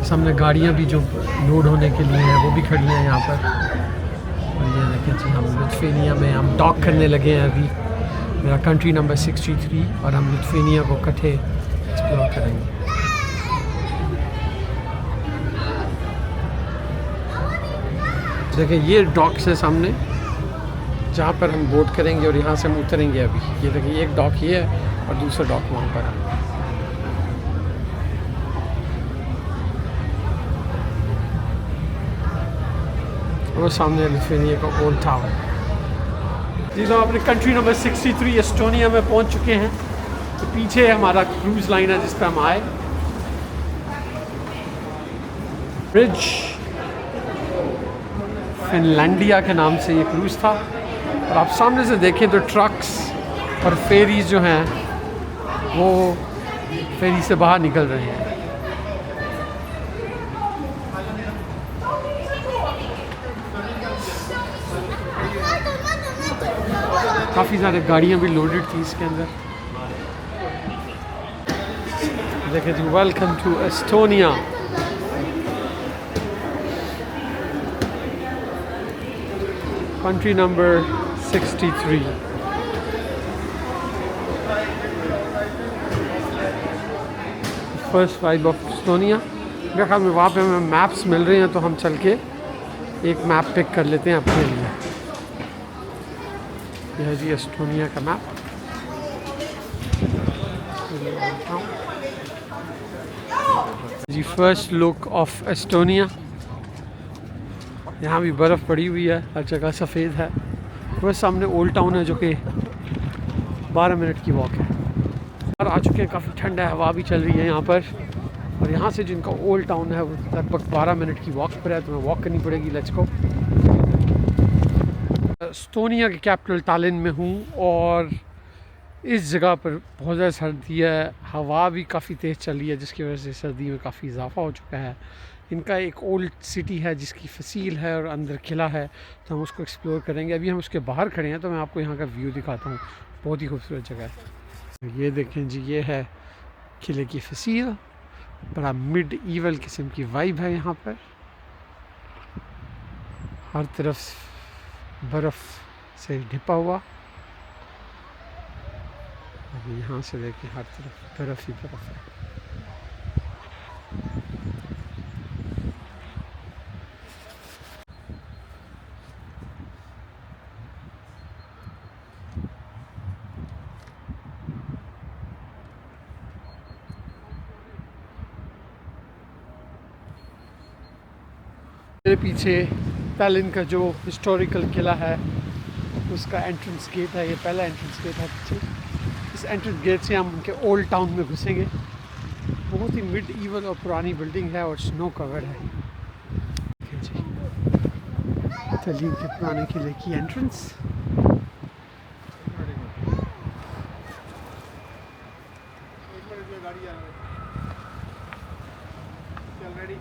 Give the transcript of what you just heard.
सामने गाड़ियाँ भी जो लोड होने के लिए हैं वो भी खड़ी हैं यहाँ पर। और ये देखें जी, हम लिथुआनिया में हम डॉक करने लगे हैं अभी। मेरा कंट्री नंबर 63 और हम लिथुआनिया को इकट्ठे एक्सप्लोर करेंगे। देखिए ये डॉक्स है सामने जहाँ पर हम बोट करेंगे और यहाँ से हम उतरेंगे अभी। ये देखिए एक डॉक ये है और दूसरा डॉक वहाँ पर है। वो सामने लिथुआनिया का ओल्ड टाउन। जी तो अपने कंट्री नंबर 63 एस्टोनिया में पहुँच चुके हैं। तो पीछे हमारा क्रूज़ लाइन है जिस पर हम आए। ब्रिज फिनलैंडिया के नाम से ये क्रूज़ था। और आप सामने से देखें तो ट्रक्स और फेरीज जो हैं वो फेरी से बाहर निकल रहे हैं। काफ़ी सारी गाड़ियाँ भी लोडेड थी इसके अंदर। देखिए जी, welcome to Estonia. Country number 63। First vibe of Estonia. मेरे ख्याल में वहाँ पे हमें मैप्स मिल रहे हैं तो हम चल के एक मैप पिक कर लेते हैं अपने लिए। यह है जी एस्टोनिया का मैप। जी फर्स्ट लुक ऑफ एस्टोनिया। यहाँ भी बर्फ़ पड़ी हुई है, हर जगह सफ़ेद है। बस सामने ओल्ड टाउन है जो कि 12 मिनट की वॉक है। और आ चुके हैं, काफ़ी ठंड है, हवा भी चल रही है यहाँ पर। और यहाँ से जिनका ओल्ड टाउन है वो लगभग 12 मिनट की वॉक पर है, तो हमें वॉक करनी पड़ेगी। Let's go. एस्टोनिया के कैपिटल तालिन में हूँ और इस जगह पर बहुत ज़्यादा सर्दी है, हवा भी काफ़ी तेज़ चल रही है जिसकी वजह से सर्दी में काफ़ी इजाफा हो चुका है। इनका एक ओल्ड सिटी है जिसकी फसील है और अंदर किला है, तो हम उसको एक्सप्लोर करेंगे। अभी हम उसके बाहर खड़े हैं तो मैं आपको यहाँ का व्यू दिखाता हूँ। बहुत ही खूबसूरत जगह है। ये देखें जी, ये है किले की फसील। बड़ा मिड ईवल किस्म की वाइब है यहाँ पर। हर तरफ बर्फ़ से ढिपा हुआ। अभी यहाँ से देखें, हर तरफ बर्फ़ ही बर्फ़ है। मेरे पीछे तालिन का जो हिस्टोरिकल किला है उसका एंट्रेंस गेट है। ये पहला एंट्रेंस गेट है पीछे। इस एंट्रेंस गेट से हम उनके ओल्ड टाउन में घुसेंगे। बहुत ही मिड ईवल और पुरानी बिल्डिंग है और स्नो कवर्ड है। तालिन के पुराने किले की एंट्रेंस। चल रेडी।